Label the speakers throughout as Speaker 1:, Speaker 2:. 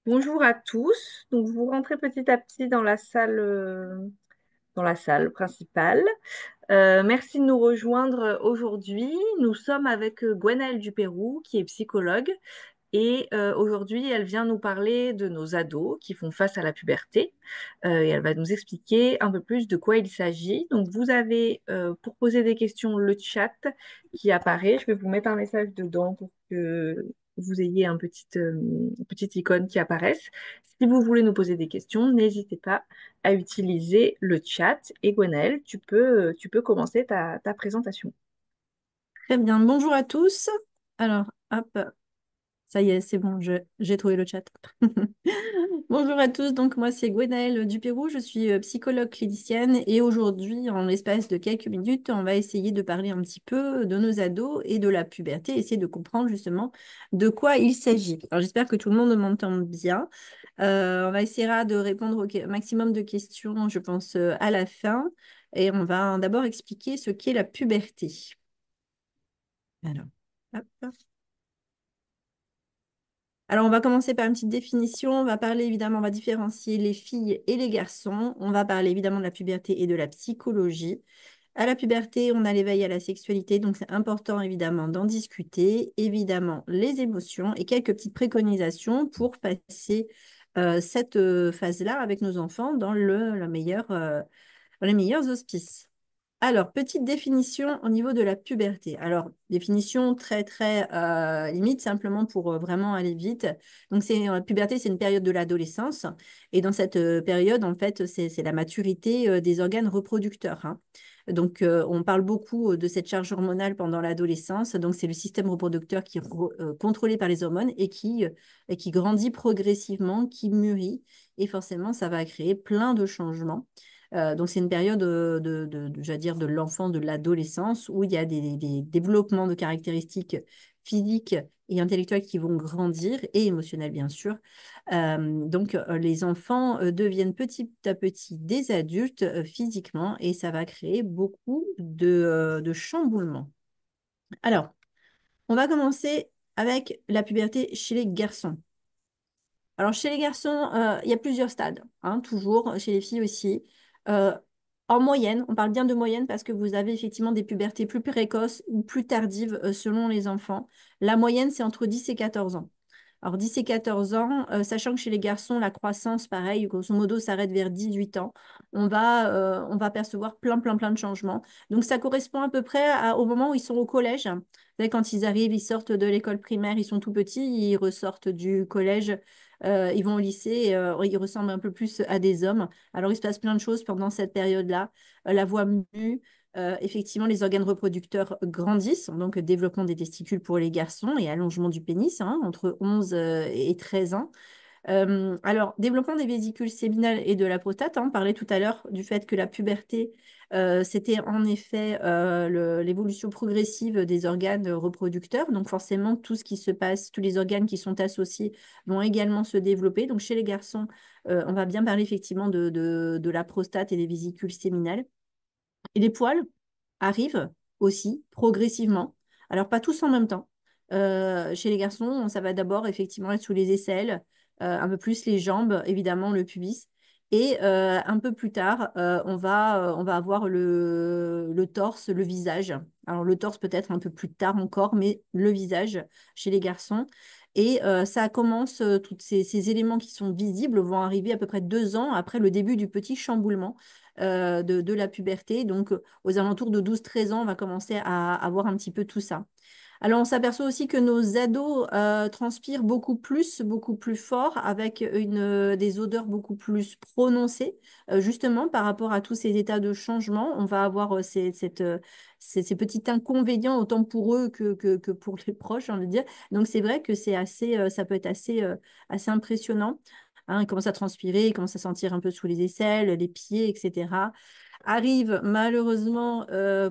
Speaker 1: Bonjour à tous. Donc, vous rentrez petit à petit dans la salle principale. Merci de nous rejoindre aujourd'hui. Nous sommes avec Gwenaëlle Dupérou, qui est psychologue. Et aujourd'hui, elle vient nous parler de nos ados qui font face à la puberté. Et elle va nous expliquer un peu plus de quoi il s'agit. Donc, vous avez pour poser des questions le chat qui apparaît. Je vais vous mettre un message dedans pour que vous ayez une petite icône qui apparaisse. Si vous voulez nous poser des questions, n'hésitez pas à utiliser le chat. Et Gwenaëlle, tu peux commencer ta présentation.
Speaker 2: Très bien. Bonjour à tous. Alors, hop, ça y est, c'est bon, j'ai trouvé le chat. Bonjour à tous. Donc, moi, c'est Gwenaëlle Dupérou. Je suis psychologue clinicienne et aujourd'hui, en l'espace de quelques minutes, on va essayer de parler un petit peu de nos ados et de la puberté, essayer de comprendre justement de quoi il s'agit. Alors, j'espère que tout le monde m'entend bien. On va essayer de répondre au maximum de questions, je pense, à la fin. Et on va d'abord expliquer ce qu'est la puberté. Alors, hop. Alors, on va commencer par une petite définition. On va parler évidemment, on va différencier les filles et les garçons. On va parler évidemment de la puberté et de la psychologie. À la puberté, on a l'éveil à la sexualité, donc c'est important évidemment d'en discuter. Évidemment, les émotions et quelques petites préconisations pour passer cette phase-là avec nos enfants dans dans les meilleurs auspices. Alors, petite définition au niveau de la puberté. Alors, définition très limite, simplement pour vraiment aller vite. Donc, la puberté, c'est une période de l'adolescence. Et dans cette période, en fait, c'est la maturité des organes reproducteurs, hein. Donc, on parle beaucoup de cette charge hormonale pendant l'adolescence. Donc, c'est le système reproducteur qui est contrôlé par les hormones et qui grandit progressivement, qui mûrit. Et forcément, ça va créer plein de changements. Donc, c'est une période j'allais dire, de l'enfant, de l'adolescence, où il y a des développements de caractéristiques physiques et intellectuelles qui vont grandir, et émotionnelles, bien sûr. Les enfants deviennent petit à petit des adultes physiquement, et ça va créer beaucoup de chamboulements. Alors, on va commencer avec la puberté chez les garçons. Alors, chez les garçons, il y a plusieurs stades, hein, toujours, chez les filles aussi. Euh, En moyenne, on parle bien de moyenne parce que vous avez effectivement des pubertés plus précoces ou plus tardives selon les enfants. La moyenne, c'est entre 10 et 14 ans. Alors, 10 et 14 ans, sachant que chez les garçons, la croissance, pareil, grosso modo, s'arrête vers 18 ans, on va percevoir plein de changements. Donc, ça correspond à peu près au moment où ils sont au collège. Vous savez, quand ils arrivent, ils sortent de l'école primaire, ils sont tout petits, ils ressortent du collège, ils vont au lycée, ils ressemblent un peu plus à des hommes. Alors, il se passe plein de choses pendant cette période-là. La voix mue, effectivement, les organes reproducteurs grandissent, donc développement des testicules pour les garçons et allongement du pénis, hein, entre 11 et 13 ans. Alors, développement des vésicules séminales et de la prostate, hein, on parlait tout à l'heure du fait que la puberté, c'était en effet l'évolution progressive des organes reproducteurs. Donc, forcément, tout ce qui se passe, tous les organes qui sont associés vont également se développer. Donc, chez les garçons, on va bien parler effectivement de la prostate et des vésicules séminales. Et les poils arrivent aussi progressivement. Alors, pas tous en même temps. Chez les garçons, ça va d'abord effectivement être sous les aisselles, un peu plus les jambes, évidemment le pubis. Et un peu plus tard, on va avoir le torse, le visage. Alors, le torse peut-être un peu plus tard encore, mais le visage chez les garçons. Et ça commence, tous ces éléments qui sont visibles vont arriver à peu près 2 ans après le début du petit chamboulement de la puberté. Donc, aux alentours de 12 13 ans, on va commencer à avoir un petit peu tout ça. Alors, on s'aperçoit aussi que nos ados transpirent beaucoup plus fort, avec des odeurs beaucoup plus prononcées, justement par rapport à tous ces états de changement. On va avoir ces petits inconvénients, autant pour eux que pour les proches, j'ai envie de dire. Donc, c'est vrai que ça peut être assez impressionnant. Hein, ils commencent à transpirer, ils commencent à sentir un peu sous les aisselles, les pieds, etc. Arrive malheureusement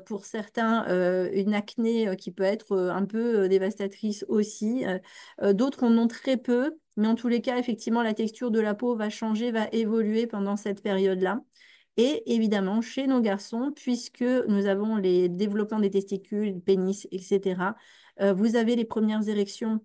Speaker 2: pour certains une acné qui peut être un peu dévastatrice aussi. D'autres en ont très peu, mais en tous les cas, effectivement, la texture de la peau va changer, va évoluer pendant cette période-là. Et évidemment, chez nos garçons, puisque nous avons les développements des testicules, pénis, etc., vous avez les premières érections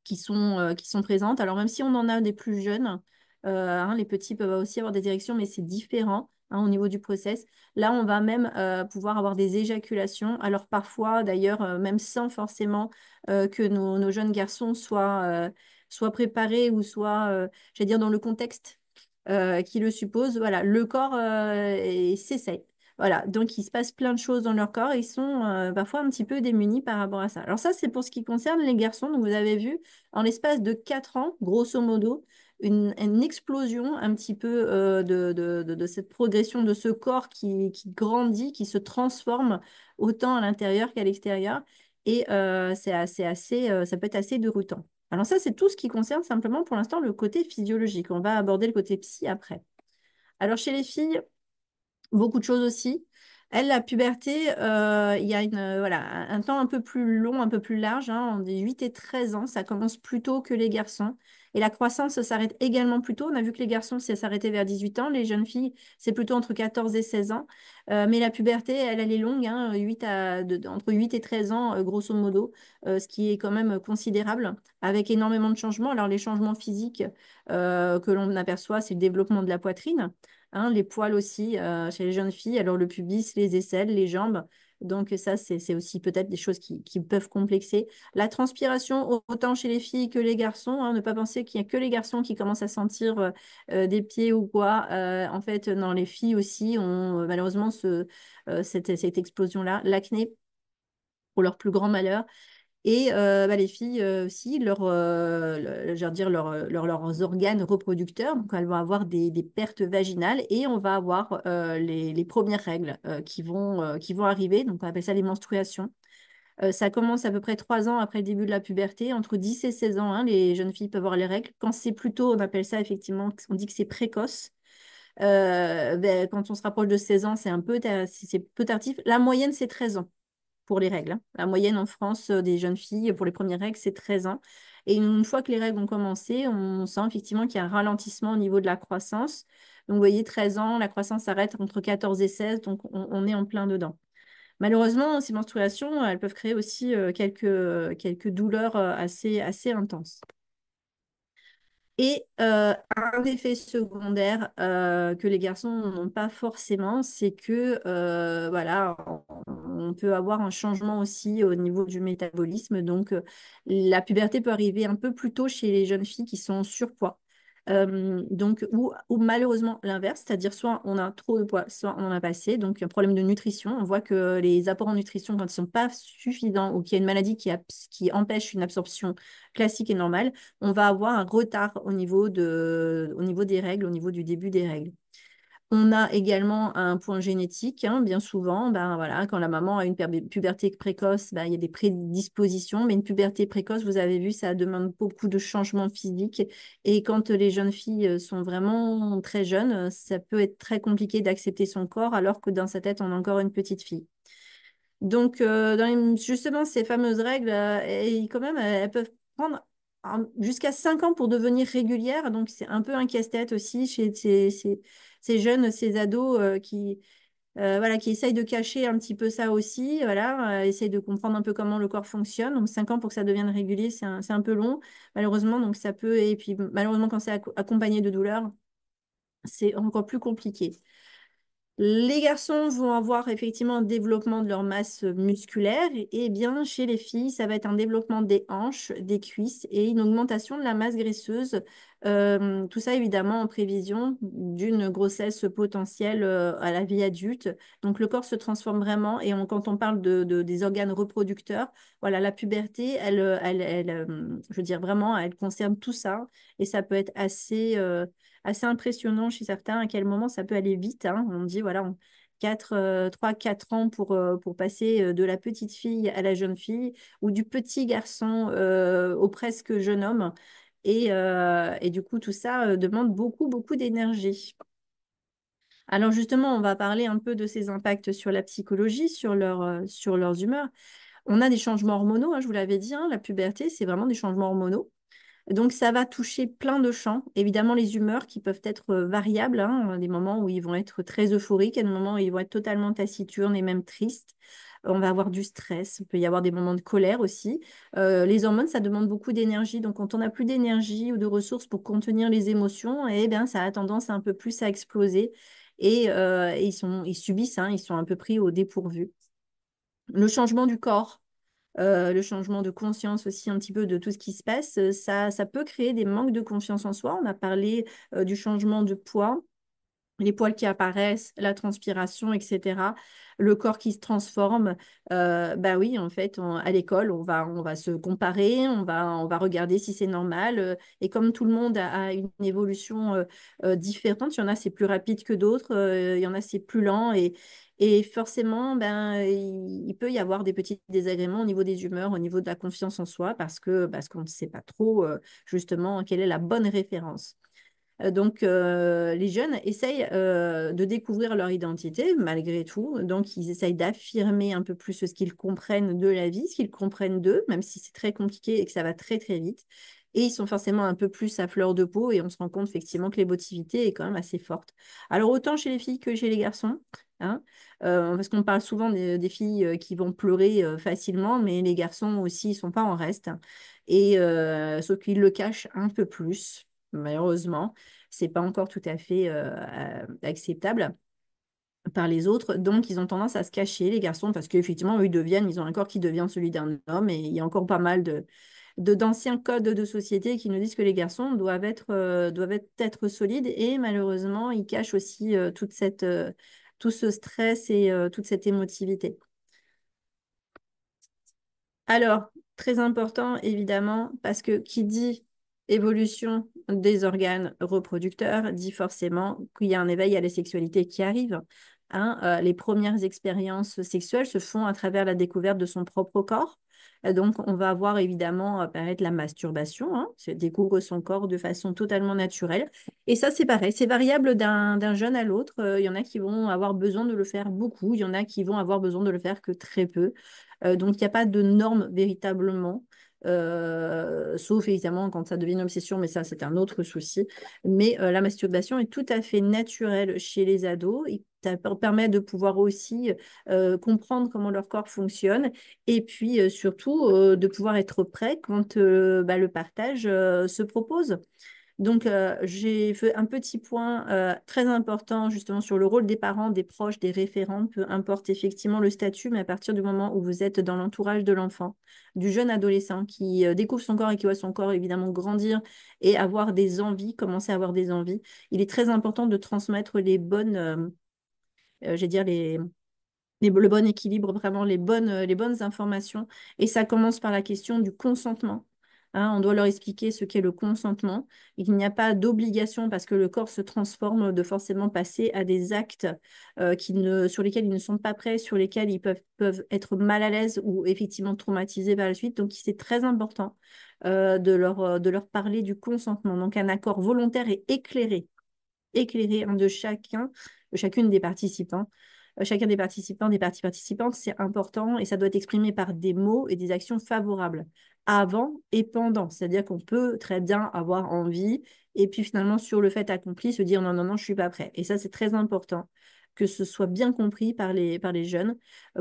Speaker 2: qui sont présentes. Alors, même si on en a des plus jeunes, les petits peuvent aussi avoir des érections, mais c'est différent au niveau du process. Là, on va même pouvoir avoir des éjaculations. Alors, parfois, d'ailleurs, même sans forcément que nos jeunes garçons soient préparés ou soient, j'allais dire, dans le contexte qui le suppose. Voilà, le corps s'essaye. Voilà, donc il se passe plein de choses dans leur corps. Ils sont parfois un petit peu démunis par rapport à ça. Alors ça, c'est pour ce qui concerne les garçons. Donc vous avez vu, en l'espace de 4 ans, grosso modo, une explosion un petit peu de cette progression de ce corps qui grandit, qui se transforme autant à l'intérieur qu'à l'extérieur. Et ça peut être assez déroutant. Alors ça, c'est tout ce qui concerne simplement pour l'instant le côté physiologique. On va aborder le côté psy après. Alors chez les filles, beaucoup de choses aussi. Elle, la puberté, il y a voilà, un temps un peu plus long, un peu plus large, hein, des 8 et 13 ans. Ça commence plus tôt que les garçons. Et la croissance s'arrête également plus tôt. On a vu que les garçons, ça s'arrêtait vers 18 ans. Les jeunes filles, c'est plutôt entre 14 et 16 ans. Mais la puberté, elle est longue, hein, entre 8 et 13 ans, grosso modo, ce qui est quand même considérable, avec énormément de changements. Alors, les changements physiques que l'on aperçoit, c'est le développement de la poitrine. Les poils aussi chez les jeunes filles, alors le pubis, les aisselles, les jambes. Donc ça, c'est aussi peut-être des choses qui peuvent complexer. La transpiration, autant chez les filles que les garçons. Ne pas penser qu'il n'y a que les garçons qui commencent à sentir des pieds ou quoi. En fait, non, les filles aussi ont malheureusement cette explosion-là. L'acné, pour leur plus grand malheur. Et les filles aussi, je veux dire, leurs organes reproducteurs, donc elles vont avoir des pertes vaginales et on va avoir les premières règles qui vont arriver, donc on appelle ça les menstruations. Ça commence à peu près 3 ans après le début de la puberté, entre 10 et 16 ans, les jeunes filles peuvent avoir les règles. Quand c'est plus tôt, on appelle ça effectivement, on dit que c'est précoce. Quand on se rapproche de 16 ans, c'est peu tardif. La moyenne, c'est 13 ans pour les règles, hein. La moyenne en France des jeunes filles pour les premières règles, c'est 13 ans. Et une fois que les règles ont commencé, on sent effectivement qu'il y a un ralentissement au niveau de la croissance. Donc, vous voyez, 13 ans, la croissance s'arrête entre 14 et 16, donc on est en plein dedans. Malheureusement, ces menstruations, elles peuvent créer aussi quelques douleurs assez intenses. Et un effet secondaire que les garçons n'ont pas forcément, c'est que voilà, on peut avoir un changement aussi au niveau du métabolisme. Donc, la puberté peut arriver un peu plus tôt chez les jeunes filles qui sont en surpoids. Donc, ou malheureusement l'inverse, c'est-à-dire soit on a trop de poids, soit on en a pas assez. Donc, un problème de nutrition. On voit que les apports en nutrition, quand ils ne sont pas suffisants ou qu'il y a une maladie qui empêche une absorption classique et normale, on va avoir un retard au niveau des règles, au niveau du début des règles. On a également un point génétique, bien souvent, voilà, quand la maman a une puberté précoce, il y a des prédispositions, mais une puberté précoce, vous avez vu, ça demande beaucoup de changements physiques. Et quand les jeunes filles sont vraiment très jeunes, ça peut être très compliqué d'accepter son corps, alors que dans sa tête, on a encore une petite fille. Donc, justement, ces fameuses règles, quand même, elles peuvent prendre jusqu'à 5 ans pour devenir régulières. Donc, c'est un peu un casse-tête aussi chez ces jeunes, ces ados voilà, qui essayent de cacher un petit peu ça aussi. Voilà, essayent de comprendre un peu comment le corps fonctionne. Donc, 5 ans pour que ça devienne régulier, c'est un peu long, malheureusement. Donc, ça peut, et puis malheureusement, quand c'est accompagné de douleurs, c'est encore plus compliqué. Les garçons vont avoir effectivement un développement de leur masse musculaire et bien chez les filles, ça va être un développement des hanches, des cuisses et une augmentation de la masse graisseuse. Tout ça évidemment en prévision d'une grossesse potentielle à la vie adulte. Donc le corps se transforme vraiment et quand on parle des organes reproducteurs, voilà, la puberté, je veux dire vraiment, elle concerne tout ça et ça peut être assez impressionnant chez certains à quel moment ça peut aller vite, hein. On dit, voilà, 3-4 ans pour passer de la petite fille à la jeune fille ou du petit garçon au presque jeune homme. Et du coup, tout ça demande beaucoup, beaucoup d'énergie. Alors justement, on va parler un peu de ces impacts sur la psychologie, sur leurs humeurs. On a des changements hormonaux, je vous l'avais dit, la puberté, c'est vraiment des changements hormonaux. Donc, ça va toucher plein de champs. Évidemment, les humeurs qui peuvent être variables, des moments où ils vont être très euphoriques, à des moments où ils vont être totalement taciturnes et même tristes. On va avoir du stress, il peut y avoir des moments de colère aussi. Les hormones, ça demande beaucoup d'énergie. Donc, quand on n'a plus d'énergie ou de ressources pour contenir les émotions, eh bien, ça a tendance un peu plus à exploser. Et ils subissent, hein, ils sont un peu pris au dépourvu. Le changement du corps, le changement de conscience aussi un petit peu de tout ce qui se passe, ça peut créer des manques de confiance en soi. On a parlé du changement de poids, les poils qui apparaissent, la transpiration, etc. Le corps qui se transforme. Bah oui, en fait, à l'école, on va se comparer, on va regarder si c'est normal. Et comme tout le monde a une évolution différente, il y en a c'est plus rapide que d'autres, il y en a c'est plus lent. Et forcément, ben, il peut y avoir des petits désagréments au niveau des humeurs, au niveau de la confiance en soi, parce qu'on ne sait pas trop justement quelle est la bonne référence. Donc, les jeunes essayent de découvrir leur identité malgré tout. Donc, ils essayent d'affirmer un peu plus ce qu'ils comprennent de la vie, ce qu'ils comprennent d'eux, même si c'est très compliqué et que ça va très, très vite. Et ils sont forcément un peu plus à fleur de peau et on se rend compte effectivement que l'émotivité est quand même assez forte. Alors, autant chez les filles que chez les garçons, hein, parce qu'on parle souvent des filles qui vont pleurer facilement, mais les garçons aussi, ils ne sont pas en reste. Et sauf qu'ils le cachent un peu plus, malheureusement c'est pas encore tout à fait acceptable par les autres. Donc, ils ont tendance à se cacher, les garçons, parce qu'effectivement, eux, ils ont un corps qui devient celui d'un homme. Et il y a encore pas mal d'anciens codes de société qui nous disent que les garçons doivent être solides. Et malheureusement, ils cachent aussi tout ce stress et toute cette émotivité. Alors, très important, évidemment, parce que qui dit évolution des organes reproducteurs dit forcément qu'il y a un éveil à la sexualité qui arrive. Hein. Les premières expériences sexuelles se font à travers la découverte de son propre corps. Donc, on va avoir évidemment apparaître la masturbation, hein, se découvre son corps de façon totalement naturelle. Et ça, c'est pareil, c'est variable d'un jeune à l'autre. Il y en a qui vont avoir besoin de le faire beaucoup, il y en a qui vont avoir besoin de le faire que très peu. Donc, il n'y a pas de normes véritablement, sauf évidemment quand ça devient une obsession, mais ça, c'est un autre souci. Mais la masturbation est tout à fait naturelle chez les ados. Ça permet de pouvoir aussi comprendre comment leur corps fonctionne et puis surtout de pouvoir être prêt quand bah, le partage se propose. Donc, j'ai fait un petit point très important justement sur le rôle des parents, des proches, des référents, peu importe effectivement le statut, mais à partir du moment où vous êtes dans l'entourage de l'enfant, du jeune adolescent qui découvre son corps et qui voit son corps évidemment grandir et avoir des envies, commencer à avoir des envies, il est très important de transmettre les bonnes, je vais dire le bon équilibre, vraiment les bonnes informations. Et ça commence par la question du consentement. Hein, on doit leur expliquer ce qu'est le consentement. Il n'y a pas d'obligation parce que le corps se transforme de forcément passer à des actes sur lesquels ils ne sont pas prêts, sur lesquels ils peuvent être mal à l'aise ou effectivement traumatisés par la suite. Donc, c'est très important de leur parler du consentement. Donc, un accord volontaire et éclairé hein, de chacune des participants. Chacun des participants, des parties participantes, c'est important et ça doit être exprimé par des mots et des actions favorables avant et pendant. C'est-à-dire qu'on peut très bien avoir envie et puis finalement sur le fait accompli se dire non, non, non, je ne suis pas prêt. Et ça, c'est très important que ce soit bien compris par les jeunes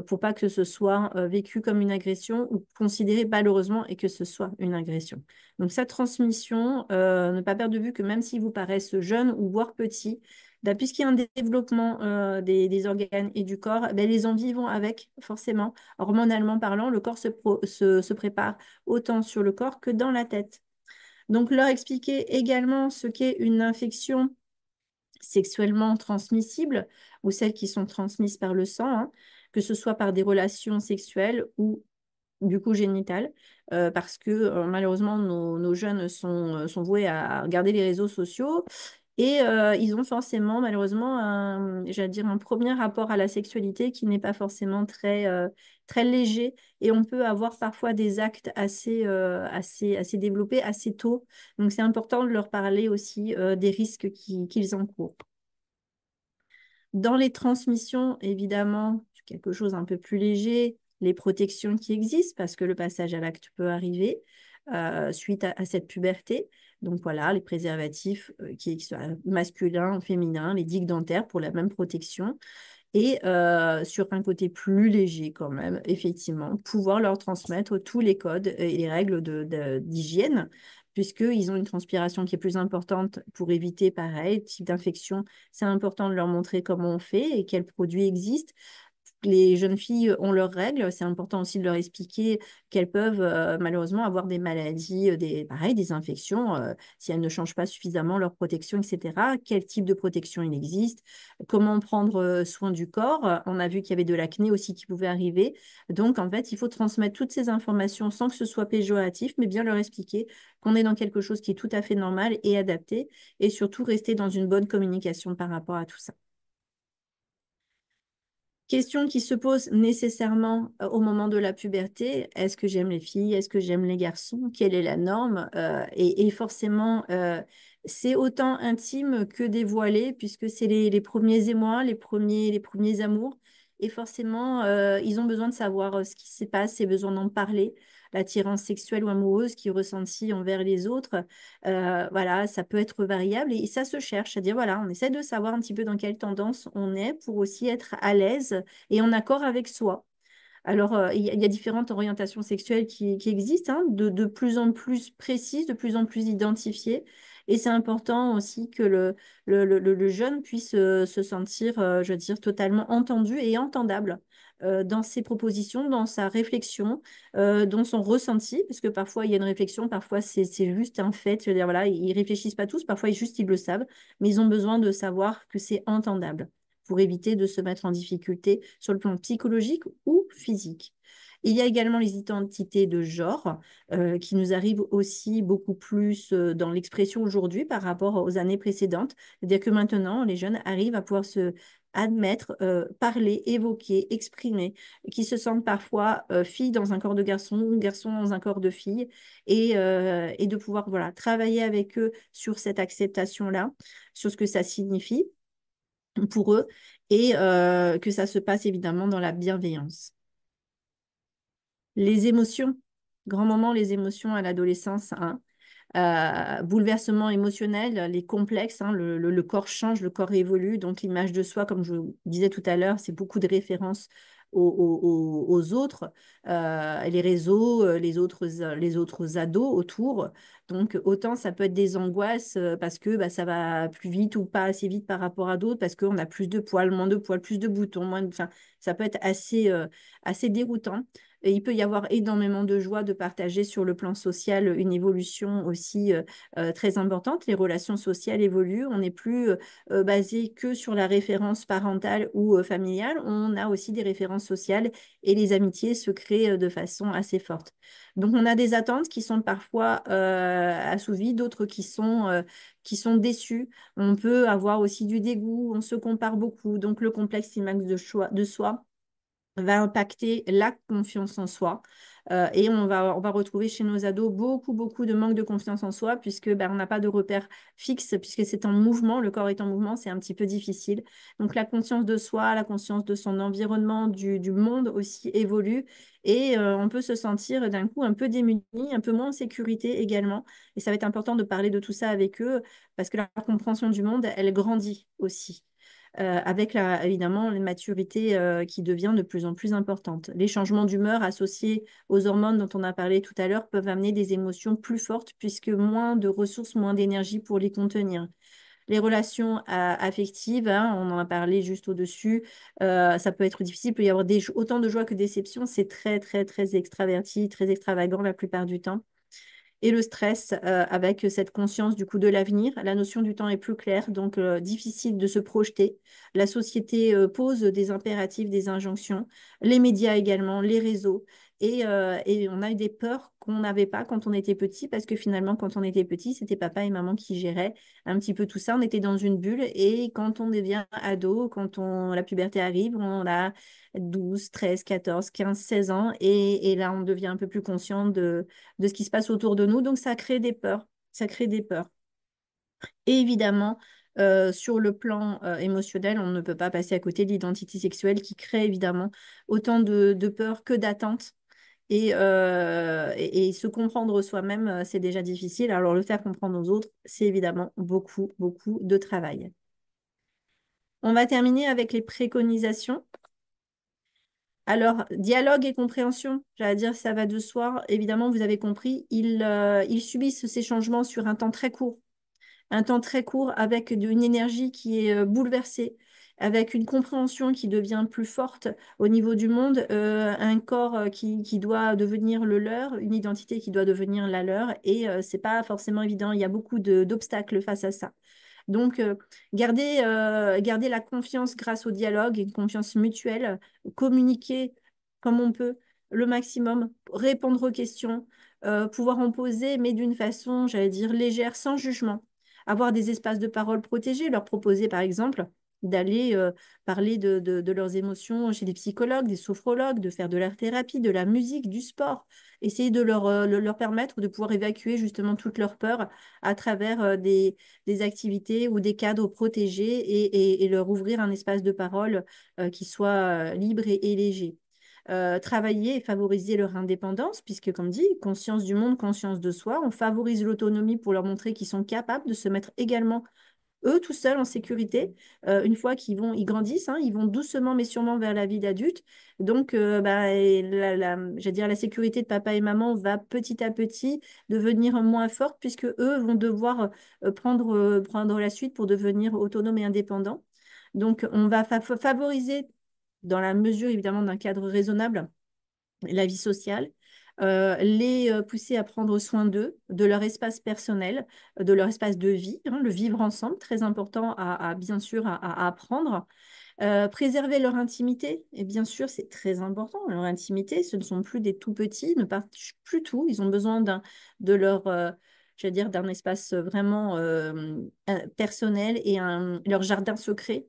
Speaker 2: pour pas que ce soit vécu comme une agression ou considéré malheureusement et que ce soit une agression. Donc, sa transmission, ne pas perdre de vue que même s'ils vous paraissent jeunes ou voire petits, ben, puisqu'il y a un développement des organes et du corps, ben, les envies vont avec, forcément. Hormonalement parlant, le corps se prépare autant sur le corps que dans la tête. Donc, leur expliquer également ce qu'est une infection sexuellement transmissibles ou celles qui sont transmises par le sang, hein, que ce soit par des relations sexuelles ou du coup génitales, parce que malheureusement nos jeunes sont voués à regarder les réseaux sociaux et ils ont forcément malheureusement j'allais dire un premier rapport à la sexualité qui n'est pas forcément très léger et on peut avoir parfois des actes assez développés assez tôt. Donc c'est important de leur parler aussi des risques qu'ils encourent. Dans les transmissions, évidemment, quelque chose un peu plus léger, les protections qui existent parce que le passage à l'acte peut arriver suite à cette puberté. Donc voilà, les préservatifs qui soient masculins, féminins, les digues dentaires pour la même protection. Et sur un côté plus léger quand même, effectivement, pouvoir leur transmettre tous les codes et les règles d'hygiène, puisqu'ils ont une transpiration qui est plus importante pour éviter, pareil, type d'infection. C'est important de leur montrer comment on fait et quels produits existent. Les jeunes filles ont leurs règles, c'est important aussi de leur expliquer qu'elles peuvent malheureusement avoir des maladies, pareil, des infections, si elles ne changent pas suffisamment leur protection, etc. Quel type de protection il existe, comment prendre soin du corps. On a vu qu'il y avait de l'acné aussi qui pouvait arriver. Donc, en fait, il faut transmettre toutes ces informations sans que ce soit péjoratif, mais bien leur expliquer qu'on est dans quelque chose qui est tout à fait normal et adapté, et surtout rester dans une bonne communication par rapport à tout ça. Question qui se pose nécessairement au moment de la puberté. Est-ce que j'aime les filles? Est-ce que j'aime les garçons? Quelle est la norme? Et forcément, c'est autant intime que dévoilé, puisque c'est les premiers émois, les premiers amours. Et forcément, ils ont besoin de savoir ce qui se passe et besoin d'en parler. L'attirance sexuelle ou amoureuse qui est ressentie envers les autres, voilà, ça peut être variable et ça se cherche. C'est-à-dire, voilà, on essaie de savoir un petit peu dans quelle tendance on est pour aussi être à l'aise et en accord avec soi. Alors, il y a différentes orientations sexuelles qui existent, hein, de plus en plus précises, de plus en plus identifiées. Et c'est important aussi que le jeune puisse se sentir, je veux dire, totalement entendu et entendable dans ses propositions, dans sa réflexion, dans son ressenti, parce que parfois il y a une réflexion, parfois c'est juste un fait. Je veux dire, voilà, ils réfléchissent pas tous, parfois juste ils le savent, mais ils ont besoin de savoir que c'est entendable pour éviter de se mettre en difficulté sur le plan psychologique ou physique. Il y a également les identités de genre qui nous arrivent aussi beaucoup plus dans l'expression aujourd'hui par rapport aux années précédentes. C'est-à-dire que maintenant, les jeunes arrivent à pouvoir se admettre, parler, évoquer, exprimer, qui se sentent parfois filles dans un corps de garçon ou garçon dans un corps de fille, et de pouvoir voilà, travailler avec eux sur cette acceptation-là, sur ce que ça signifie pour eux et que ça se passe évidemment dans la bienveillance. Les émotions, grand moment, les émotions à l'adolescence, hein. Bouleversement émotionnel, les complexes, hein, le corps change, le corps évolue, donc l'image de soi, comme je vous disais tout à l'heure, c'est beaucoup de références aux autres, les réseaux, les autres ados autour. Donc autant ça peut être des angoisses parce que bah, ça va plus vite ou pas assez vite par rapport à d'autres, parce qu'on a plus de poils, moins de poils, plus de boutons, moins enfin, ça peut être assez déroutant. Et il peut y avoir énormément de joie de partager sur le plan social une évolution aussi très importante. Les relations sociales évoluent. On n'est plus basé que sur la référence parentale ou familiale. On a aussi des références sociales et les amitiés se créent de façon assez forte. Donc, on a des attentes qui sont parfois assouvies, d'autres qui sont déçues. On peut avoir aussi du dégoût, on se compare beaucoup. Donc, le complexe image de soi va impacter la confiance en soi. Et on va retrouver chez nos ados beaucoup de manque de confiance en soi, puisque ben, on n'a pas de repère fixe, puisque c'est en mouvement, le corps est en mouvement, c'est un petit peu difficile. Donc la conscience de soi, la conscience de son environnement, du monde aussi évolue. Et on peut se sentir d'un coup un peu démuni, un peu moins en sécurité également. Et ça va être important de parler de tout ça avec eux, parce que la compréhension du monde, elle grandit aussi avec évidemment la maturité qui devient de plus en plus importante. Les changements d'humeur associés aux hormones dont on a parlé tout à l'heure peuvent amener des émotions plus fortes puisque moins de ressources, moins d'énergie pour les contenir. Les relations affectives, hein, on en a parlé juste au-dessus, ça peut être difficile, il peut y avoir autant de joie que de déception, c'est très extraverti, très extravagant la plupart du temps. Et le stress avec cette conscience du coup de l'avenir. La notion du temps est plus claire, donc difficile de se projeter. La société pose des impératifs, des injonctions, les médias également, les réseaux. Et on a eu des peurs qu'on n'avait pas quand on était petit, parce que finalement, quand on était petit, c'était papa et maman qui géraient un petit peu tout ça. On était dans une bulle. Et quand on devient ado, la puberté arrive, on a 12, 13, 14, 15, 16 ans. Et là, on devient un peu plus conscient de ce qui se passe autour de nous. Donc, ça crée des peurs. Ça crée des peurs. Et évidemment, sur le plan émotionnel, on ne peut pas passer à côté de l'identité sexuelle qui crée évidemment autant de peurs que d'attentes. Et se comprendre soi-même, c'est déjà difficile. Alors, le faire comprendre aux autres, c'est évidemment beaucoup de travail. On va terminer avec les préconisations. Alors, dialogue et compréhension, j'allais dire, ça va de soi. Évidemment, vous avez compris, ils subissent ces changements sur un temps très court. Un temps très court avec une énergie qui est bouleversée, avec une compréhension qui devient plus forte au niveau du monde, un corps qui doit devenir le leur, une identité qui doit devenir la leur. Et c'est pas forcément évident. Il y a beaucoup d'obstacles face à ça. Donc, garder la confiance grâce au dialogue, une confiance mutuelle, communiquer comme on peut le maximum, répondre aux questions, pouvoir en poser, mais d'une façon, j'allais dire, légère, sans jugement. Avoir des espaces de parole protégés, leur proposer, par exemple, d'aller parler de leurs émotions chez des psychologues, des sophrologues, de faire de l'art-thérapie, de la musique, du sport, essayer de leur permettre de pouvoir évacuer justement toutes leurs peurs à travers des activités ou des cadres protégés et leur ouvrir un espace de parole qui soit libre et léger. Travailler et favoriser leur indépendance, puisque, comme dit, conscience du monde, conscience de soi, on favorise l'autonomie pour leur montrer qu'ils sont capables de se mettre également eux tout seuls en sécurité. Une fois ils grandissent, hein, ils vont doucement mais sûrement vers la vie d'adulte. Donc, bah, et j'allais dire, la sécurité de papa et maman va petit à petit devenir moins forte puisque eux vont devoir prendre la suite pour devenir autonomes et indépendants. Donc, on va favoriser, dans la mesure évidemment d'un cadre raisonnable, la vie sociale, les pousser à prendre soin d'eux, de leur espace personnel, de leur espace de vie, hein, le vivre ensemble, très important bien sûr à apprendre. Préserver leur intimité, et bien sûr, c'est très important. Leur intimité, ce ne sont plus des tout petits, ils ne partagent plus tout. Ils ont besoin de leur, j'allais dire, d'un espace vraiment personnel et leur jardin secret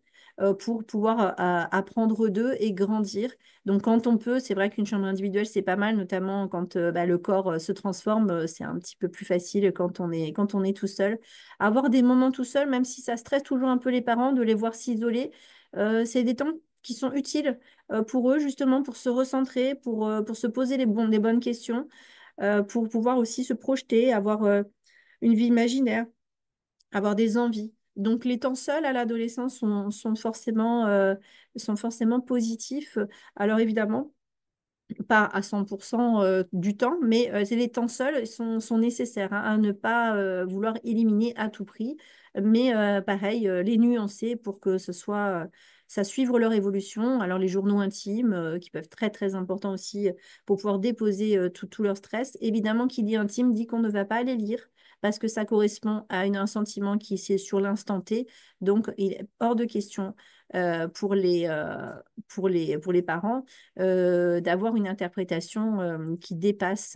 Speaker 2: pour pouvoir apprendre d'eux et grandir. Donc, quand on peut, c'est vrai qu'une chambre individuelle, c'est pas mal, notamment quand bah, le corps se transforme. C'est un petit peu plus facile quand on est tout seul. Avoir des moments tout seul, même si ça stresse toujours un peu les parents, de les voir s'isoler, c'est des temps qui sont utiles pour eux, justement, pour se recentrer, pour se poser les bonnes questions, pour pouvoir aussi se projeter, avoir une vie imaginaire, avoir des envies. Donc, les temps seuls à l'adolescence sont forcément positifs. Alors, évidemment, pas à 100% du temps, mais les temps seuls sont nécessaires, hein, à ne pas vouloir éliminer à tout prix, mais pareil, les nuancer pour que ça suive leur évolution. Alors les journaux intimes, qui peuvent être très très importants aussi pour pouvoir déposer tout leur stress. Évidemment, qui dit intime dit qu'on ne va pas les lire parce que ça correspond à un sentiment qui c'est sur l'instant T. Donc, il est hors de question pour les parents d'avoir une interprétation qui dépasse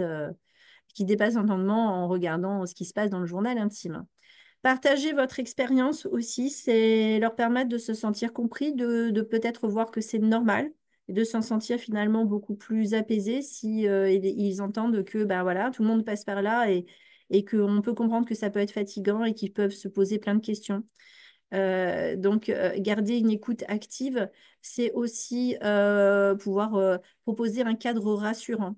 Speaker 2: l'entendement en regardant ce qui se passe dans le journal intime. Partager votre expérience aussi, c'est leur permettre de se sentir compris, de peut-être voir que c'est normal et de s'en sentir finalement beaucoup plus apaisés si ils entendent que ben voilà, tout le monde passe par là et qu'on peut comprendre que ça peut être fatigant et qu'ils peuvent se poser plein de questions. Donc, garder une écoute active, c'est aussi pouvoir proposer un cadre rassurant.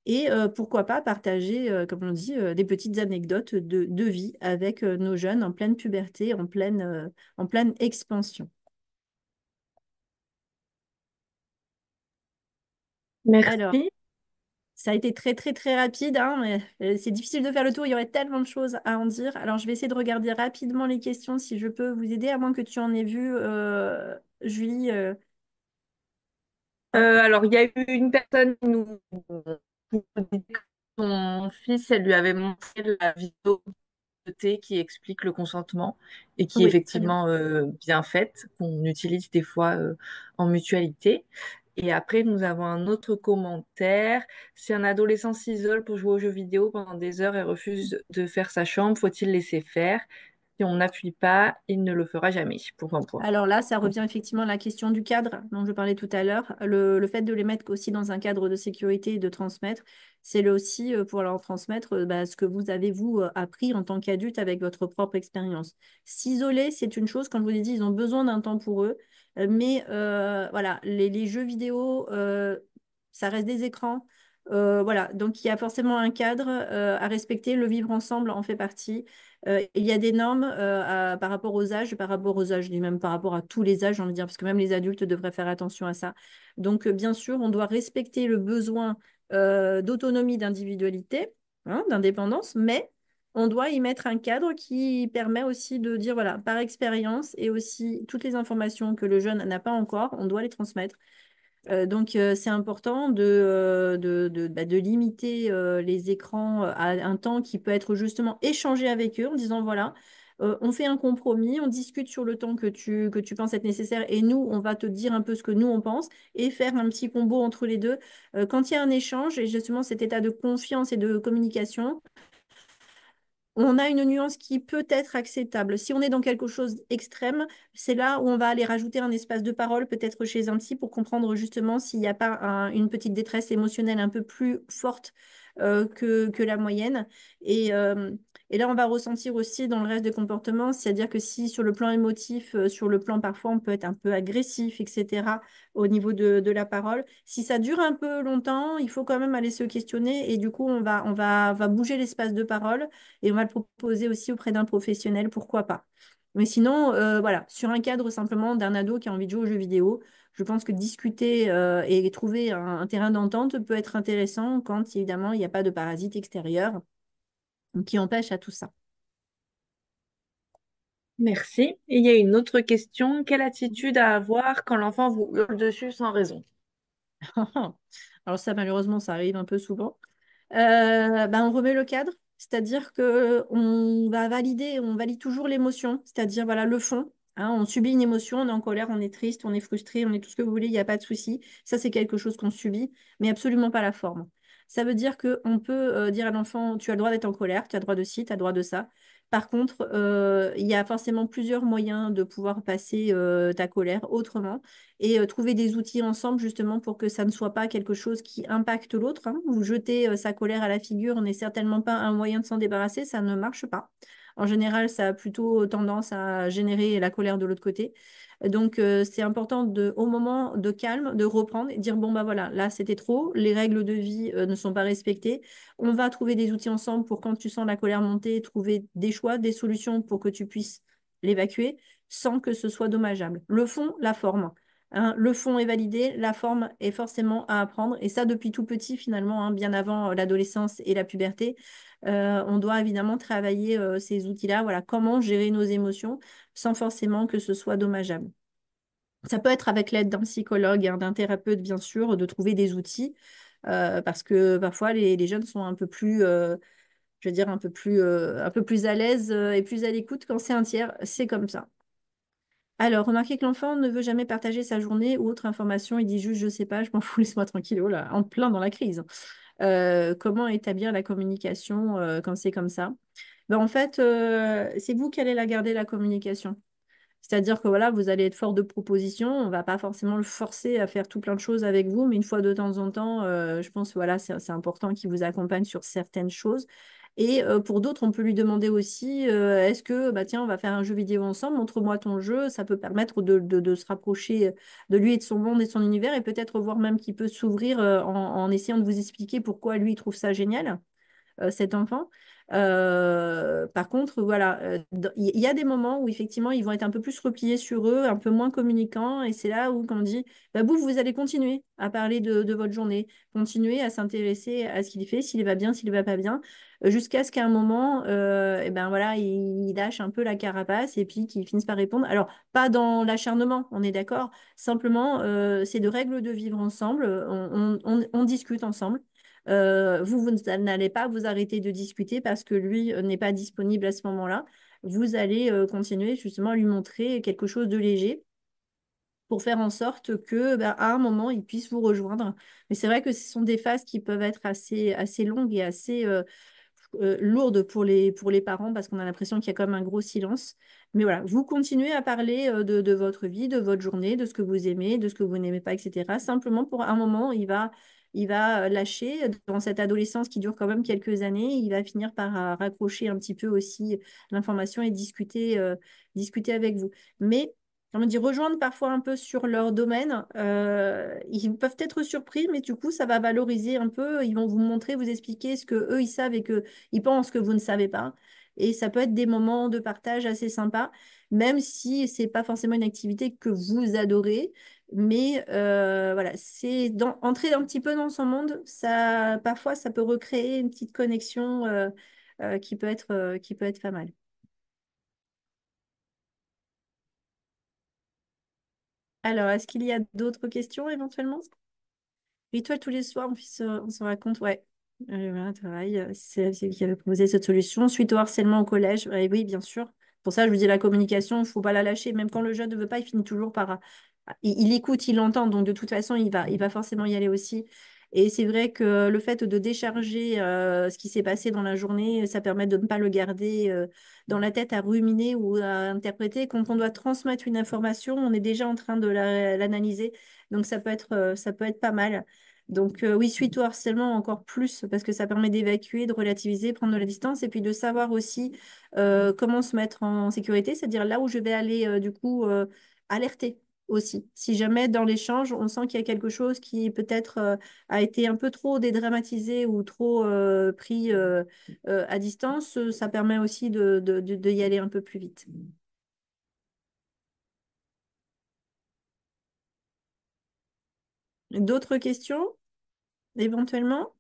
Speaker 2: Et pourquoi pas partager, comme on dit, des petites anecdotes de vie avec nos jeunes en pleine puberté, en pleine expansion. Alors,
Speaker 1: Merci.
Speaker 2: ça a été très, très, très rapide, hein, mais c'est difficile de faire le tour. Il y aurait tellement de choses à en dire. Alors, je vais essayer de regarder rapidement les questions si je peux vous aider, à moins que tu en aies vu, Julie.
Speaker 1: Alors, il y a eu une personne qui nous disait que son fils, elle lui avait montré la vidéo de thé qui explique le consentement et qui est
Speaker 2: Oui, très bien.
Speaker 1: effectivement bien faite, qu'on utilise des fois en mutualité. Et après, nous avons un autre commentaire. Si un adolescent s'isole pour jouer aux jeux vidéo pendant des heures et refuse de faire sa chambre, faut-il laisser faire? Si on n'appuie pas, il ne le fera jamais. Point.
Speaker 2: Alors là, ça revient effectivement à la question du cadre dont je parlais tout à l'heure. Le fait de les mettre aussi dans un cadre de sécurité et de transmettre, c'est le aussi pour leur transmettre bah, ce que vous avez, vous, appris en tant qu'adulte avec votre propre expérience. S'isoler, c'est une chose, comme je vous l'ai dit, ils ont besoin d'un temps pour eux. Mais voilà, les jeux vidéo, ça reste des écrans. Voilà, donc il y a forcément un cadre à respecter, le vivre ensemble en fait partie. Il y a des normes par rapport aux âges, je dis même par rapport à tous les âges, j'ai envie de dire, parce que même les adultes devraient faire attention à ça. Donc, bien sûr, on doit respecter le besoin d'autonomie, d'individualité, hein, d'indépendance, mais on doit y mettre un cadre qui permet aussi de dire, voilà, par expérience et aussi toutes les informations que le jeune n'a pas encore, on doit les transmettre. Donc, c'est important de limiter les écrans à un temps qui peut être justement échangé avec eux en disant, voilà, on fait un compromis, on discute sur le temps que tu penses être nécessaire et nous, on va te dire un peu ce que nous, on pense et faire un petit combo entre les deux. Quand il y a un échange et justement cet état de confiance et de communication, on a une nuance qui peut être acceptable. Si on est dans quelque chose d'extrême, c'est là où on va aller rajouter un espace de parole, peut-être chez un psy, pour comprendre justement s'il n'y a pas une petite détresse émotionnelle un peu plus forte que la moyenne. Et, euh, et là, on va ressentir aussi dans le reste des comportements, c'est-à-dire que si sur le plan émotif, sur le plan parfois, on peut être un peu agressif, etc., au niveau de la parole, si ça dure un peu longtemps, il faut quand même aller se questionner et du coup, on va bouger l'espace de parole et on va le proposer aussi auprès d'un professionnel, pourquoi pas. Mais sinon, voilà, sur un cadre simplement d'un ado qui a envie de jouer aux jeux vidéo, je pense que discuter et trouver un terrain d'entente peut être intéressant quand évidemment il n'y a pas de parasite extérieur qui empêche à tout ça.
Speaker 1: Merci. Et il y a une autre question. Quelle attitude à avoir quand l'enfant vous hurle dessus sans raison?
Speaker 2: Alors ça, malheureusement, ça arrive un peu souvent. Ben, on remet le cadre, c'est-à-dire que on valide toujours l'émotion, c'est-à-dire voilà le fond. Hein, on subit une émotion, on est en colère, on est triste, on est frustré, on est tout ce que vous voulez, il n'y a pas de souci. Ça, c'est quelque chose qu'on subit, mais absolument pas la forme. Ça veut dire qu'on peut dire à l'enfant, tu as le droit d'être en colère, tu as le droit de ci, tu as le droit de ça. Par contre, il y a forcément plusieurs moyens de pouvoir passer ta colère autrement et trouver des outils ensemble justement pour que ça ne soit pas quelque chose qui impacte l'autre. Hein. Vous jetez sa colère à la figure n'est certainement pas un moyen de s'en débarrasser, ça ne marche pas. En général, ça a plutôt tendance à générer la colère de l'autre côté. Donc, c'est important au moment de calme, de reprendre et dire, bon, bah voilà, là, c'était trop, les règles de vie ne sont pas respectées. On va trouver des outils ensemble pour quand tu sens la colère monter, trouver des choix, des solutions pour que tu puisses l'évacuer sans que ce soit dommageable. Le fond, la forme. Hein, le fond est validé, la forme est forcément à apprendre. Et ça, depuis tout petit, finalement, hein, bien avant l'adolescence et la puberté, on doit évidemment travailler ces outils-là. Voilà, comment gérer nos émotions sans forcément que ce soit dommageable. Ça peut être avec l'aide d'un psychologue, hein, d'un thérapeute, bien sûr, de trouver des outils, parce que parfois les jeunes sont un peu plus, je veux dire, un peu plus à l'aise et plus à l'écoute quand c'est un tiers. C'est comme ça. Alors, remarquez que l'enfant ne veut jamais partager sa journée ou autre information. Il dit juste, je sais pas, je m'en fous, laisse-moi tranquille. Oh là, en plein dans la crise. Comment établir la communication quand c'est comme ça? Ben, en fait, c'est vous qui allez la garder, la communication. C'est-à-dire que voilà, vous allez être fort de propositions. On va pas forcément le forcer à faire tout plein de choses avec vous, mais une fois de temps en temps, je pense voilà, c'est important qu'il vous accompagne sur certaines choses. Et pour d'autres, on peut lui demander aussi, est-ce que, bah tiens, on va faire un jeu vidéo ensemble, montre-moi ton jeu. Ça peut permettre de se rapprocher de lui et de son monde et de son univers, et peut-être voir même qu'il peut s'ouvrir en essayant de vous expliquer pourquoi lui il trouve ça génial cet enfant. Par contre, voilà, il y a des moments où effectivement ils vont être un peu plus repliés sur eux, un peu moins communicants, et c'est là où on dit, bah, vous allez continuer à parler de votre journée, continuer à s'intéresser à ce qu'il fait, s'il va bien, s'il va pas bien, jusqu'à ce qu'à un moment, et ben voilà, il lâche un peu la carapace et puis qu'il finisse par répondre. Alors, pas dans l'acharnement, on est d'accord, simplement, c'est de règles de vivre ensemble, on discute ensemble. Vous n'allez pas vous arrêter de discuter parce que lui n'est pas disponible à ce moment-là. Vous allez continuer justement à lui montrer quelque chose de léger pour faire en sorte que, bah, à un moment, il puisse vous rejoindre. Mais c'est vrai que ce sont des phases qui peuvent être assez longues et assez lourdes pour les parents parce qu'on a l'impression qu'il y a quand même un gros silence. Mais voilà, vous continuez à parler de votre vie, de votre journée, de ce que vous aimez, de ce que vous n'aimez pas, etc. Simplement pour un moment, il va lâcher dans cette adolescence qui dure quand même quelques années. Il va finir par raccrocher un petit peu aussi l'information et discuter avec vous. Mais on me dit, rejoindre parfois un peu sur leur domaine. Ils peuvent être surpris, mais du coup, ça va valoriser un peu. Ils vont vous montrer, vous expliquer ce que eux ils savent et que ils pensent que vous ne savez pas. Et ça peut être des moments de partage assez sympas, même si c'est pas forcément une activité que vous adorez. Mais voilà, entrer un petit peu dans son monde. Ça, parfois, ça peut recréer une petite connexion qui peut être pas mal. Alors, est-ce qu'il y a d'autres questions éventuellement? Rituel tous les soirs, on se raconte, ouais. Voilà, travail, c'est lui qui avait proposé cette solution. Suite au harcèlement au collège, ouais, oui, bien sûr. Pour ça, je vous dis, la communication, il ne faut pas la lâcher. Même quand le jeune ne veut pas, il finit toujours par... il écoute, il entend. Donc, de toute façon, il va forcément y aller aussi. Et c'est vrai que le fait de décharger ce qui s'est passé dans la journée, ça permet de ne pas le garder dans la tête à ruminer ou à interpréter. Quand on doit transmettre une information, on est déjà en train de l'analyser. Donc, ça peut être pas mal. Donc oui, suite au harcèlement, encore plus, parce que ça permet d'évacuer, de relativiser, prendre de la distance, et puis de savoir aussi comment se mettre en sécurité, c'est-à-dire là où je vais aller du coup alerter aussi. Si jamais dans l'échange, on sent qu'il y a quelque chose qui peut-être a été un peu trop dédramatisé ou trop pris à distance, ça permet aussi de y aller un peu plus vite. D'autres questions, éventuellement?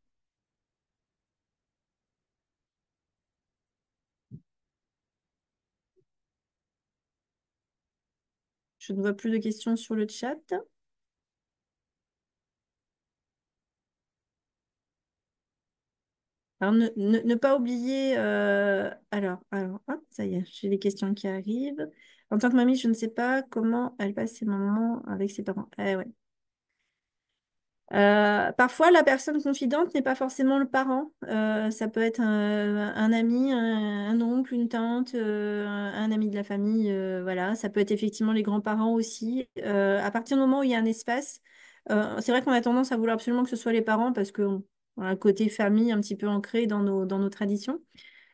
Speaker 2: Je ne vois plus de questions sur le chat. Alors, ne pas oublier. Hop, ça y est, j'ai les questions qui arrivent. En tant que mamie, je ne sais pas comment elle passe ses moments avec ses parents. Eh ouais. Parfois, la personne confidente n'est pas forcément le parent. Ça peut être un ami, un oncle, une tante, un ami de la famille. Voilà, ça peut être effectivement les grands-parents aussi. À partir du moment où il y a un espace, c'est vrai qu'on a tendance à vouloir absolument que ce soit les parents parce que on a un côté famille un petit peu ancré dans nos traditions.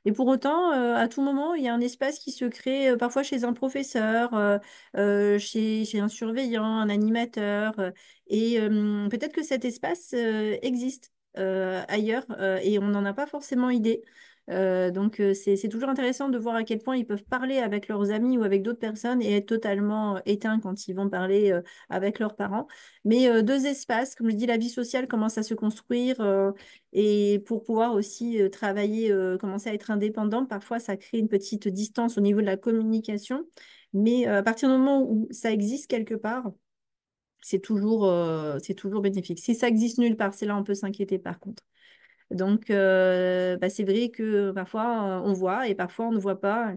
Speaker 2: Et pour autant, à tout moment, il y a un espace qui se crée, parfois chez un professeur, chez un surveillant, un animateur. Et peut-être que cet espace existe ailleurs et on n'en a pas forcément idée. C'est toujours intéressant de voir à quel point ils peuvent parler avec leurs amis ou avec d'autres personnes et être totalement éteints quand ils vont parler avec leurs parents. Mais deux espaces, comme je dis, la vie sociale commence à se construire. Et pour pouvoir aussi travailler, commencer à être indépendant, parfois ça crée une petite distance au niveau de la communication. Mais à partir du moment où ça existe quelque part, c'est toujours bénéfique. Si ça existe nulle part, c'est là on peut s'inquiéter par contre. Donc bah, c'est vrai que parfois on voit et parfois on ne voit pas.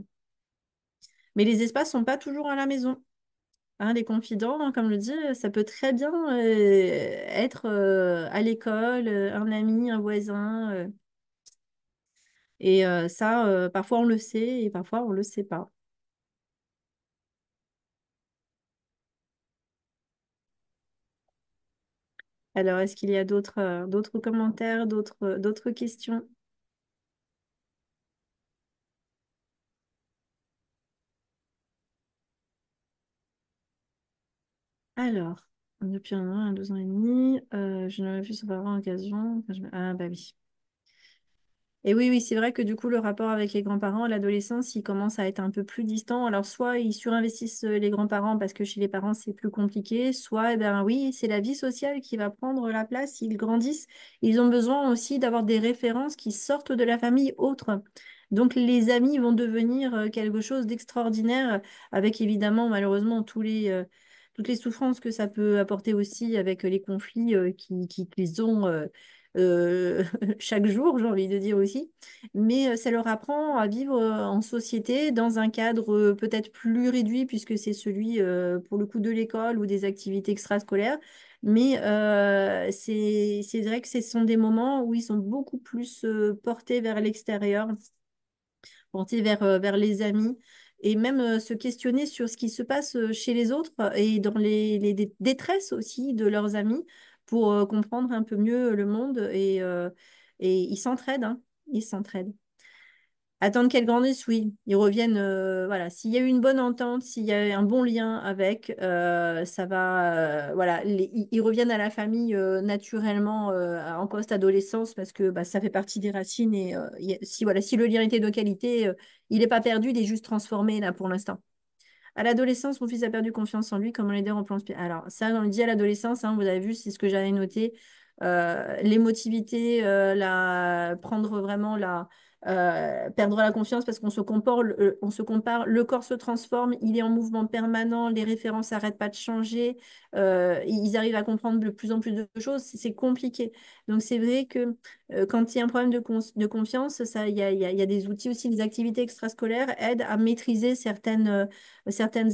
Speaker 2: Mais les espaces sont pas toujours à la maison. Hein, les confidents, hein, comme je le dis, ça peut très bien être à l'école, un ami, un voisin. Et ça, parfois on le sait et parfois on le sait pas. Alors, est-ce qu'il y a d'autres commentaires, d'autres questions? Alors, depuis 1 an, 2 ans et demi, je n'aurais plus savoir en occasion. Ah bah oui. Et oui, oui, c'est vrai que du coup, le rapport avec les grands-parents à l'adolescence, il commence à être un peu plus distant. Alors, soit ils surinvestissent les grands-parents parce que chez les parents, c'est plus compliqué, soit, eh ben oui, c'est la vie sociale qui va prendre la place. Ils grandissent. Ils ont besoin aussi d'avoir des références qui sortent de la famille autre. Donc, les amis vont devenir quelque chose d'extraordinaire, avec évidemment, malheureusement, toutes les souffrances que ça peut apporter aussi avec les conflits qu'ils ont. Chaque jour, j'ai envie de dire aussi. Mais ça leur apprend à vivre en société dans un cadre peut-être plus réduit, puisque c'est celui, pour le coup, de l'école ou des activités extrascolaires. Mais c'est vrai que ce sont des moments où ils sont beaucoup plus portés vers l'extérieur, portés vers les amis. Et même se questionner sur ce qui se passe chez les autres et dans les détresses aussi de leurs amis pour comprendre un peu mieux le monde et ils s'entraident, hein. Ils s'entraident. Attendre qu'elle grandisse, oui. Ils reviennent, voilà. S'il y a eu une bonne entente, s'il y a eu un bon lien avec, ça va, voilà. Ils reviennent à la famille naturellement en post-adolescence parce que bah, ça fait partie des racines et si, voilà, si le lien était de qualité, il n'est pas perdu, il est juste transformé là pour l'instant. À l'adolescence, mon fils a perdu confiance en lui, comment l'aider en plan spirituel. Alors, ça, on le dit à l'adolescence, hein, vous avez vu, c'est ce que j'avais noté. L'émotivité, prendre vraiment perdre la confiance parce on se compare, le corps se transforme, il est en mouvement permanent, les références n'arrêtent pas de changer, ils arrivent à comprendre de plus en plus de choses, c'est compliqué. Donc, c'est vrai que quand il y a un problème de confiance, il y a des outils aussi, des activités extrascolaires aident à maîtriser certaines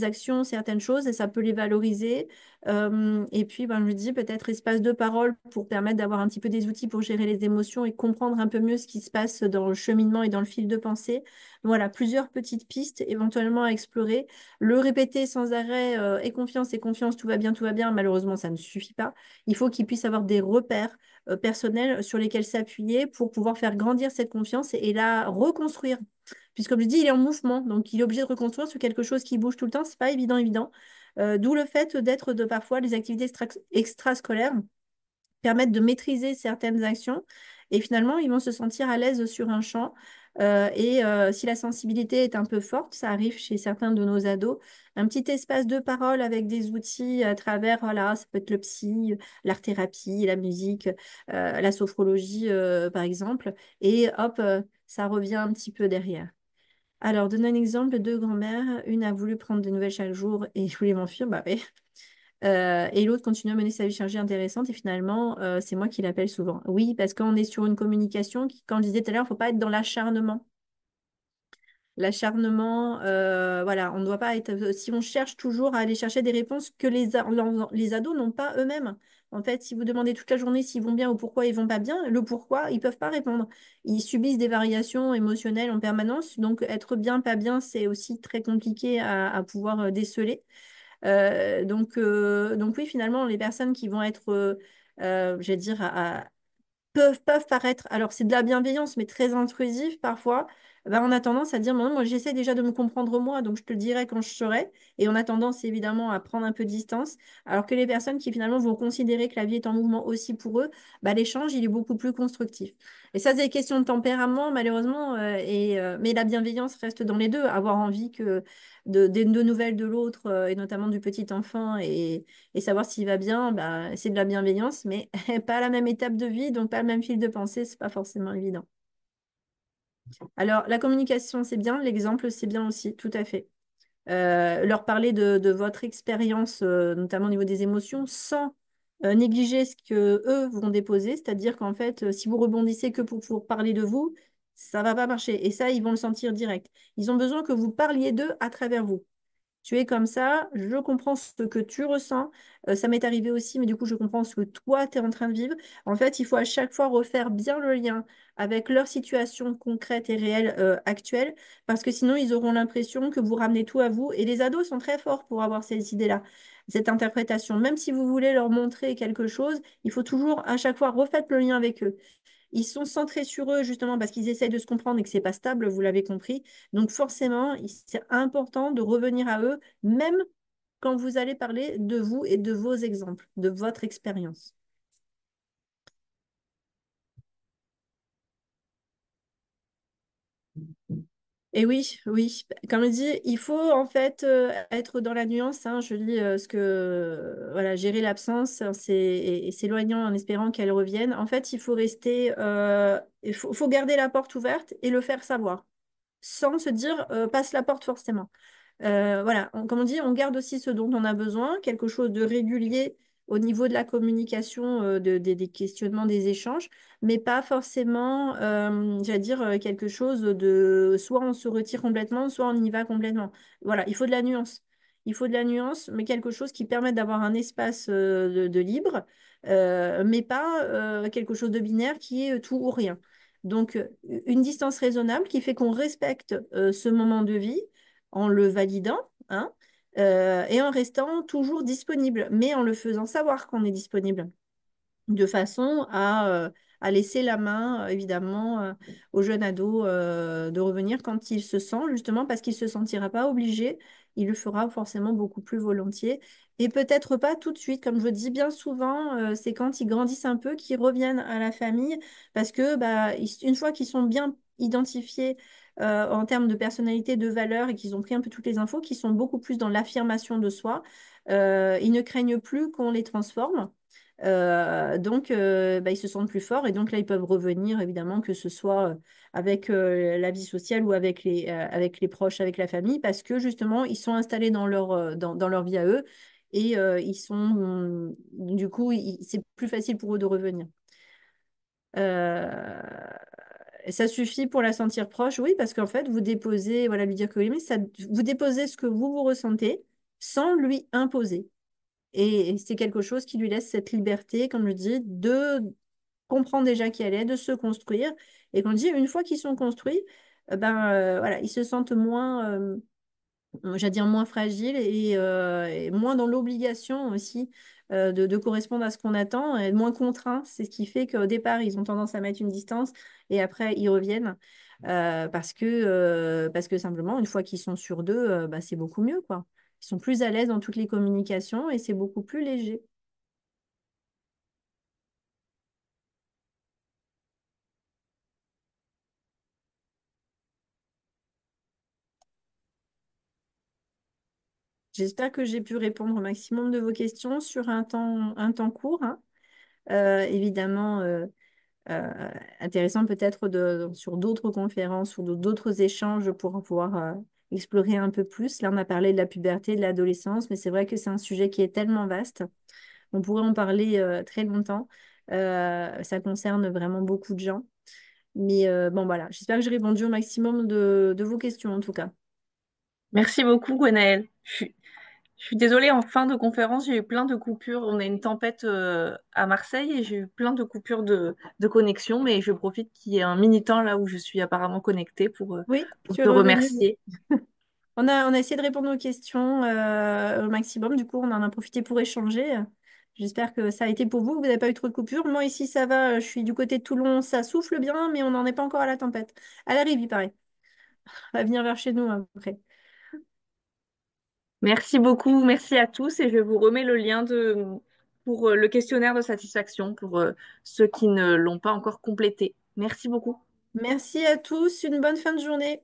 Speaker 2: actions, certaines choses, et ça peut les valoriser. Et puis, ben, je me dis peut-être espace de parole pour permettre d'avoir un petit peu des outils pour gérer les émotions et comprendre un peu mieux ce qui se passe dans le cheminement et dans le fil de pensée. Voilà, plusieurs petites pistes éventuellement à explorer. Le répéter sans arrêt, et confiance, tout va bien, malheureusement, ça ne suffit pas. Il faut qu'ils puissent avoir des repères personnels sur lesquels s'appuyer pour pouvoir faire grandir cette confiance et la reconstruire. Puisque, comme je dis, il est en mouvement, donc il est obligé de reconstruire sur quelque chose qui bouge tout le temps. C'est pas évident, évident. D'où le fait d'être de parfois les activités extrascolaires permettent de maîtriser certaines actions et finalement, ils vont se sentir à l'aise sur un champ. Si la sensibilité est un peu forte, ça arrive chez certains de nos ados, un petit espace de parole avec des outils à travers, voilà, ça peut être le psy, l'art-thérapie, la musique, la sophrologie, par exemple, et hop, ça revient un petit peu derrière. Alors, donne un exemple, deux grand-mères. Une a voulu prendre des nouvelles chaque jour et je voulais m'enfuir, bah oui. Et l'autre continue à mener sa vie chargée intéressante et finalement, c'est moi qui l'appelle souvent. Oui, parce qu'on est sur une communication qui, comme je disais tout à l'heure, il ne faut pas être dans l'acharnement. L'acharnement, voilà, on ne doit pas être. Si on cherche toujours à aller chercher des réponses que les ados n'ont pas eux-mêmes. En fait, si vous demandez toute la journée s'ils vont bien ou pourquoi ils vont pas bien, le pourquoi, ils peuvent pas répondre. Ils subissent des variations émotionnelles en permanence. Donc, être bien, pas bien, c'est aussi très compliqué à pouvoir déceler. Donc oui, finalement, les personnes qui vont être, je vais dire, peuvent paraître, alors c'est de la bienveillance, mais très intrusif parfois, ben, on a tendance à dire, moi j'essaie déjà de me comprendre moi, donc je te le dirai quand je serai, et on a tendance évidemment à prendre un peu de distance, alors que les personnes qui finalement vont considérer que la vie est en mouvement aussi pour eux, ben, l'échange, il est beaucoup plus constructif. Et ça, c'est des questions de tempérament, malheureusement, mais la bienveillance reste dans les deux, avoir envie de nouvelles de l'autre, et notamment du petit enfant, et savoir s'il va bien, bah, c'est de la bienveillance, mais pas la même étape de vie, donc pas le même fil de pensée, c'est pas forcément évident. Alors, la communication, c'est bien, l'exemple, c'est bien aussi, tout à fait. Leur parler de votre expérience, notamment au niveau des émotions, sans négliger ce que eux vont déposer, c'est-à-dire qu'en fait, si vous rebondissez que pour parler de vous, ça va pas marcher. Et ça, ils vont le sentir direct. Ils ont besoin que vous parliez d'eux à travers vous. Tu es comme ça, je comprends ce que tu ressens. Ça m'est arrivé aussi, mais du coup, je comprends ce que toi, tu es en train de vivre. En fait, il faut à chaque fois refaire bien le lien avec leur situation concrète et réelle actuelle, parce que sinon, ils auront l'impression que vous ramenez tout à vous. Et les ados sont très forts pour avoir ces idées-là, cette interprétation. Même si vous voulez leur montrer quelque chose, il faut toujours à chaque fois refaire le lien avec eux. Ils sont centrés sur eux justement parce qu'ils essayent de se comprendre et que c'est pas stable, vous l'avez compris. Donc forcément, c'est important de revenir à eux, même quand vous allez parler de vous et de vos exemples, de votre expérience. Et oui, oui, comme je dis, il faut en fait être dans la nuance, hein. Je lis ce que, voilà, gérer l'absence et s'éloignant en espérant qu'elle revienne. En fait, il faut rester, faut garder la porte ouverte et le faire savoir, sans se dire passe la porte forcément. Voilà, comme on dit, on garde aussi ce dont on a besoin, quelque chose de régulier au niveau de la communication, des questionnements, des échanges, mais pas forcément, j'allais dire, quelque chose de soit on se retire complètement, soit on y va complètement. Voilà, il faut de la nuance. Il faut de la nuance, mais quelque chose qui permette d'avoir un espace de libre, mais pas quelque chose de binaire qui est tout ou rien. Donc, une distance raisonnable qui fait qu'on respecte ce moment de vie en le validant, hein, et en restant toujours disponible, mais en le faisant savoir qu'on est disponible, de façon à laisser la main, évidemment, au jeune ado de revenir quand il se sent, justement parce qu'il ne se sentira pas obligé, il le fera forcément beaucoup plus volontiers. Et peut-être pas tout de suite, comme je dis bien souvent, c'est quand ils grandissent un peu qu'ils reviennent à la famille, parce que bah, une fois qu'ils sont bien identifiés en termes de personnalité, de valeur et qu'ils ont pris un peu toutes les infos, qu'ils sont beaucoup plus dans l'affirmation de soi, ils ne craignent plus qu'on les transforme. Donc, bah, ils se sentent plus forts et donc là, ils peuvent revenir, évidemment, que ce soit avec la vie sociale ou avec les proches, avec la famille, parce que justement, ils sont installés dans leur vie à eux et du coup, c'est plus facile pour eux de revenir. Euh, Ça suffit pour la sentir proche, oui, parce qu'en fait, vous déposez, voilà, lui dire que oui, mais ça, vous déposez ce que vous ressentez sans lui imposer. Et c'est quelque chose qui lui laisse cette liberté, comme je dis, de comprendre déjà qui elle est, de se construire. Et qu'on dit, une fois qu'ils sont construits, voilà, ils se sentent j'allais dire moins fragiles et moins dans l'obligation aussi de correspondre à ce qu'on attend, et moins contraints. C'est ce qui fait qu'au départ, ils ont tendance à mettre une distance et après, ils reviennent parce que simplement, une fois qu'ils sont sur deux, bah, c'est beaucoup mieux, quoi. Ils sont plus à l'aise dans toutes les communications et c'est beaucoup plus léger. J'espère que j'ai pu répondre au maximum de vos questions sur un temps court, hein. Évidemment, intéressant peut-être sur d'autres conférences, sur d'autres échanges pour pouvoir explorer un peu plus. Là, on a parlé de la puberté, de l'adolescence, mais c'est vrai que c'est un sujet qui est tellement vaste. On pourrait en parler très longtemps. Ça concerne vraiment beaucoup de gens. Mais bon, voilà, j'espère que j'ai répondu au maximum de vos questions en tout cas.
Speaker 1: Merci beaucoup, Gwenaëlle. Je suis désolée, en fin de conférence, j'ai eu plein de coupures. On a une tempête à Marseille et j'ai eu plein de coupures de connexion, mais je profite qu'il y ait un mini temps là où je suis apparemment connectée
Speaker 2: Oui,
Speaker 1: pour
Speaker 2: tu es
Speaker 1: te
Speaker 2: revenu.
Speaker 1: remercier.
Speaker 2: On a essayé de répondre aux questions au maximum. Du coup, on en a profité pour échanger. J'espère que ça a été pour vous. Vous n'avez pas eu trop de coupures. Moi, ici, ça va. Je suis du côté de Toulon. Ça souffle bien, mais on n'en est pas encore à la tempête. Elle arrive, il paraît. Elle va venir vers chez nous après.
Speaker 1: Merci beaucoup, merci à tous et je vous remets le lien pour le questionnaire de satisfaction pour ceux qui ne l'ont pas encore complété. Merci beaucoup.
Speaker 2: Merci à tous. Une bonne fin de journée.